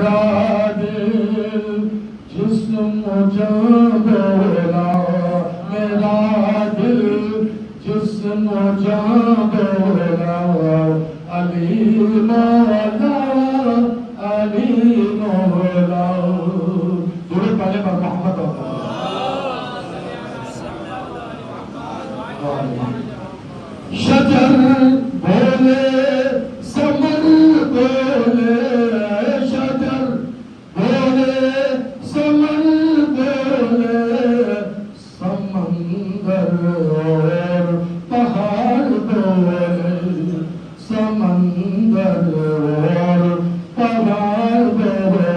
میرا دل جسم و جان بولا، میرا دل جسم و جان بولا، علی مولا علی مولا. درود پڑھنے پر محمد ہوتا ہے. شجر بولے سمر بولے، شجر بولے سمر بولے، سمندر اور پہاڑ بولے، سمندر اور پہاڑ بولے.